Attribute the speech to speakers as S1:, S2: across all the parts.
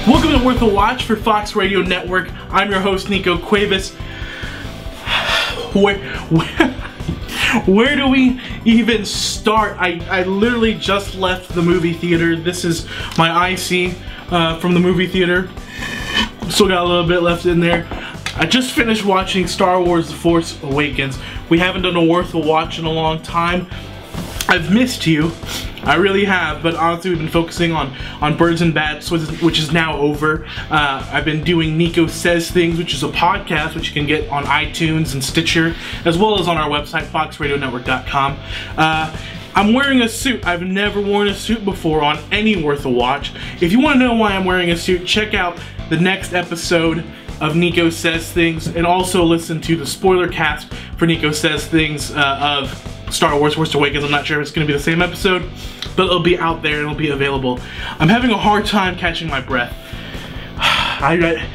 S1: Welcome to Worth a Watch for Fox Radio Network. I'm your host, Nico Cuevas. Where do we even start? I literally just left the movie theater. This is my IC from the movie theater. Still got a little bit left in there. I just finished watching Star Wars The Force Awakens. We haven't done a Worth a Watch in a long time. I've missed you. I really have, but honestly we've been focusing on Birds and Bats, which is now over. I've been doing Nico Says Things, which is a podcast which you can get on iTunes and Stitcher, as well as on our website, foxradionetwork.com. I'm wearing a suit. I've never worn a suit before on any Worth a Watch. If you want to know why I'm wearing a suit, check out the next episode of Nico Says Things, and also listen to the spoiler cast for Nico Says Things of Star Wars Force Awakens. I'm not sure if it's going to be the same episode, but it'll be out there and it'll be available. I'm having a hard time catching my breath. The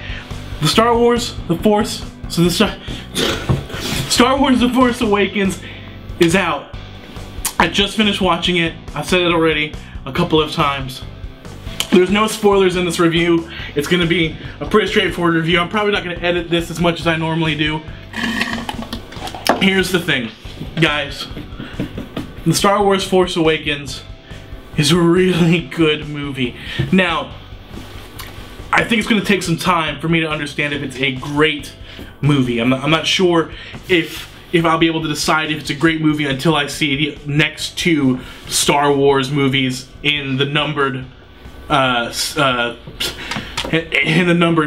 S1: Star Wars, The Force, Star Wars The Force Awakens is out. I just finished watching it. I've said it already a couple of times. There's no spoilers in this review. It's going to be a pretty straightforward review. I'm probably not going to edit this as much as I normally do. Here's the thing, guys. The Star Wars Force Awakens is a really good movie. Now, I think it's going to take some time for me to understand if it's a great movie. I'm not sure if I'll be able to decide if it's a great movie until I see the next two Star Wars movies in the numbered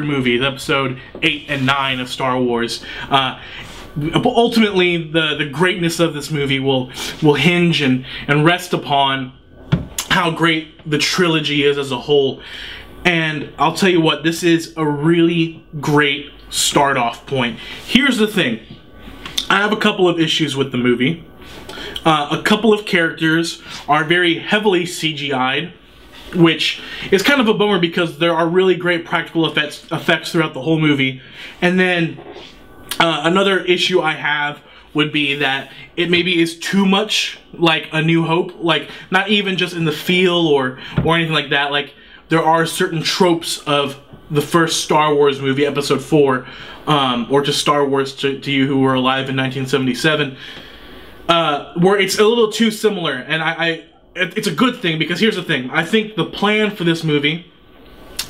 S1: movies, episode 8 and 9 of Star Wars. Ultimately, the greatness of this movie will hinge and rest upon how great the trilogy is as a whole. And I'll tell you what, this is a really great start-off point. Here's the thing. I have a couple of issues with the movie. A couple of characters are very heavily CGI'd, which is kind of a bummer because there are really great practical effects throughout the whole movie. And then another issue I have would be that it maybe is too much like A New Hope, like not even just in the feel or anything like that. Like there are certain tropes of the first Star Wars movie, Episode 4, or just Star Wars to you who were alive in 1977, where it's a little too similar, and it's a good thing, because here's the thing. I think the plan for this movie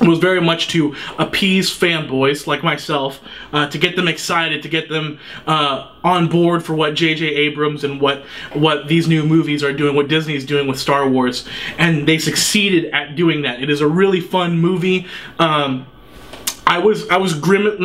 S1: was very much to appease fanboys like myself, to get them excited, to get them on board for what J.J. Abrams and what these new movies are doing, what Disney's doing with Star Wars, and they succeeded at doing that. It is a really fun movie. I was grinning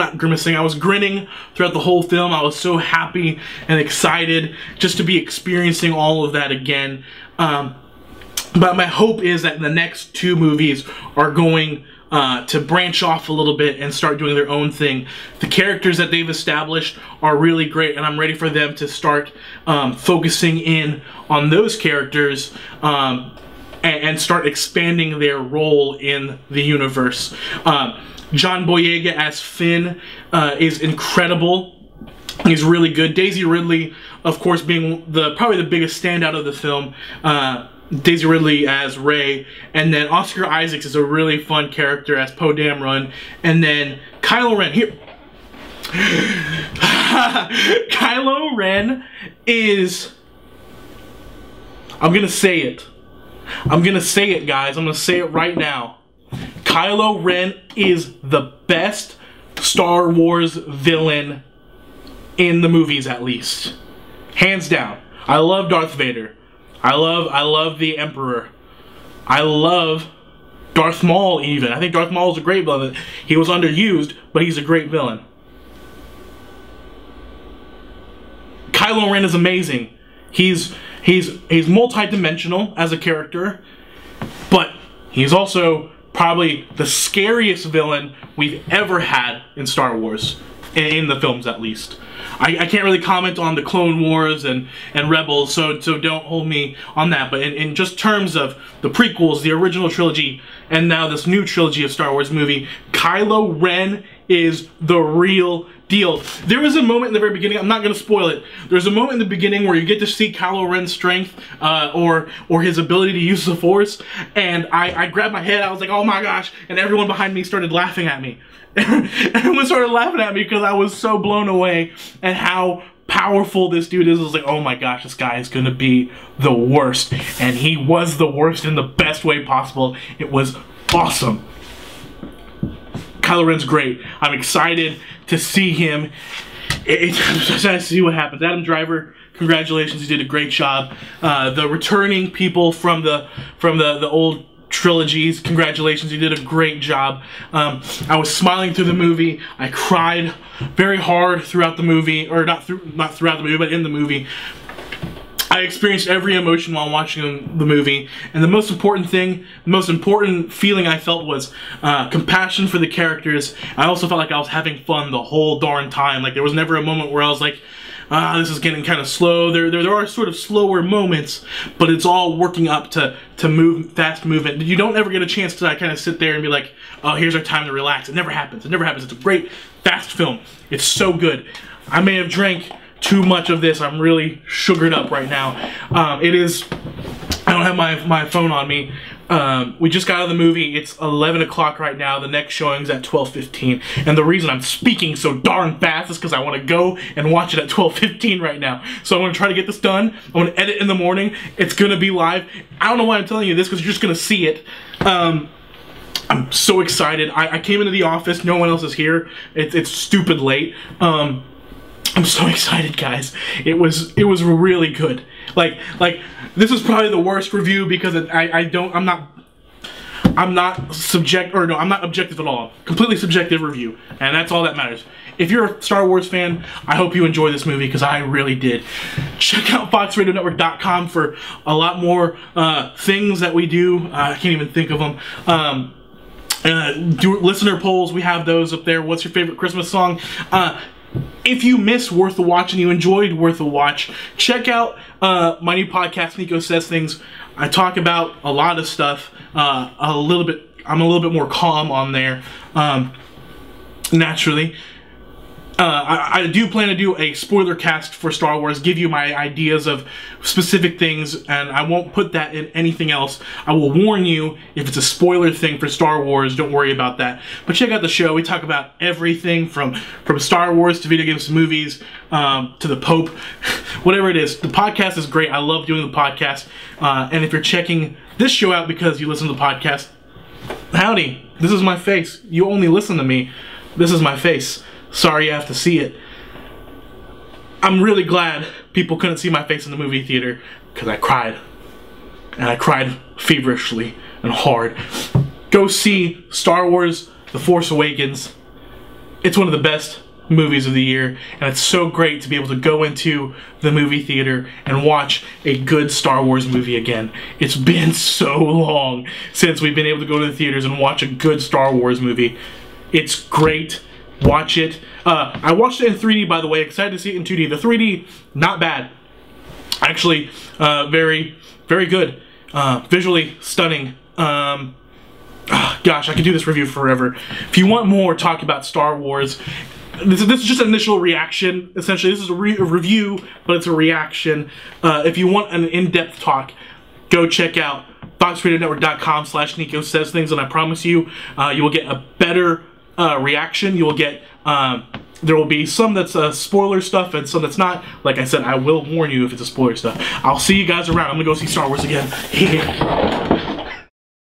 S1: throughout the whole film. I was so happy and excited just to be experiencing all of that again. But my hope is that the next two movies are going to branch off a little bit and start doing their own thing. The characters that they've established are really great, and I'm ready for them to start focusing in on those characters and start expanding their role in the universe. John Boyega as Finn is incredible. He's really good. Daisy Ridley, of course, being probably the biggest standout of the film. Daisy Ridley as Rey, and then Oscar Isaacs is a really fun character as Poe Dameron, and then Kylo Ren. Here, Kylo Ren is, I'm gonna say it. I'm gonna say it, guys. I'm gonna say it right now. Kylo Ren is the best Star Wars villain in the movies, at least. Hands down. I love Darth Vader. I love the Emperor. I love Darth Maul even. I think Darth Maul is a great villain. He was underused, but he's a great villain. Kylo Ren is amazing. He's multi-dimensional as a character, but he's also probably the scariest villain we've ever had in Star Wars, in the films at least. I can't really comment on the Clone Wars and Rebels, so don't hold me on that. But in just terms of the prequels, the original trilogy, and now this new trilogy of Star Wars movie, Kylo Ren is the real deal. There was a moment in the very beginning, I'm not going to spoil it, there's a moment in the beginning where you get to see Kylo Ren's strength, or his ability to use the Force, and I grabbed my head, I was like, oh my gosh, and everyone behind me started laughing at me. Everyone started laughing at me because I was so blown away at how powerful this dude is. I was like, oh my gosh, this guy is gonna be the worst. And he was the worst in the best way possible. It was awesome. Kylo Ren's great. I'm excited to see him. I'm excited to see what happens. Adam Driver, congratulations, you did a great job. The returning people from the old trilogies, congratulations, you did a great job. I was smiling through the movie. I cried very hard throughout the movie, or not throughout the movie, but in the movie. I experienced every emotion while watching the movie, and the most important thing, the most important feeling I felt was compassion for the characters. I also felt like I was having fun the whole darn time. Like, there was never a moment where I was like, this is getting kind of slow. There are sort of slower moments, but it's all working up to fast movement. You don't ever get a chance to kind of sit there and be like, oh, here's our time to relax. It never happens. It never happens. It's a great, fast film. It's so good. I may have drank too much of this. I'm really sugared up right now. I don't have my phone on me. We just got out of the movie. It's 11 o'clock right now. The next showing's at 12:15. And the reason I'm speaking so darn fast is because I want to go and watch it at 12:15 right now. So I want to try to get this done. I want to edit in the morning. It's going to be live. I don't know why I'm telling you this, because you're just going to see it. I'm so excited. I came into the office. No one else is here. It's stupid late. I'm so excited, guys. It was really good. Like this is probably the worst review because I'm not objective at all. Completely subjective review, and that's all that matters. If you're a Star Wars fan, I hope you enjoy this movie, because I really did. Check out FoxRadioNetwork.com for a lot more things that we do. I can't even think of them. Do listener polls. We have those up there. What's your favorite Christmas song? If you missed Worth a Watch and you enjoyed Worth a Watch, check out my new podcast, Nico Says Things. I talk about a lot of stuff. I'm a little bit more calm on there, naturally. I do plan to do a spoiler cast for Star Wars, give you my ideas of specific things, and I won't put that in anything else. I will warn you if it's a spoiler thing for Star Wars, don't worry about that. But check out the show. We talk about everything from Star Wars to video games to movies, to the Pope, whatever it is. The podcast is great. I love doing the podcast. And if you're checking this show out because you listen to the podcast, howdy, this is my face. You only listen to me. This is my face. Sorry you have to see it. I'm really glad people couldn't see my face in the movie theater, because I cried. And I cried feverishly and hard. Go see Star Wars The Force Awakens. It's one of the best movies of the year, and it's so great to be able to go into the movie theater and watch a good Star Wars movie again. It's been so long since we've been able to go to the theaters and watch a good Star Wars movie. It's great. Watch it. I watched it in 3D, by the way. Excited to see it in 2D. The 3D, not bad. Actually, very, very good. Visually stunning. Gosh, I could do this review forever. If you want more talk about Star Wars, this is just an initial reaction. Essentially, this is a review, but it's a reaction. If you want an in-depth talk, go check out FoxRadioNetwork.com/Nico Says Things, and I promise you, you will get a better reaction. You will get, there will be some that's spoiler stuff and some that's not. Like I said, I will warn you if it's a spoiler stuff. I'll see you guys around. I'm gonna go see Star Wars again.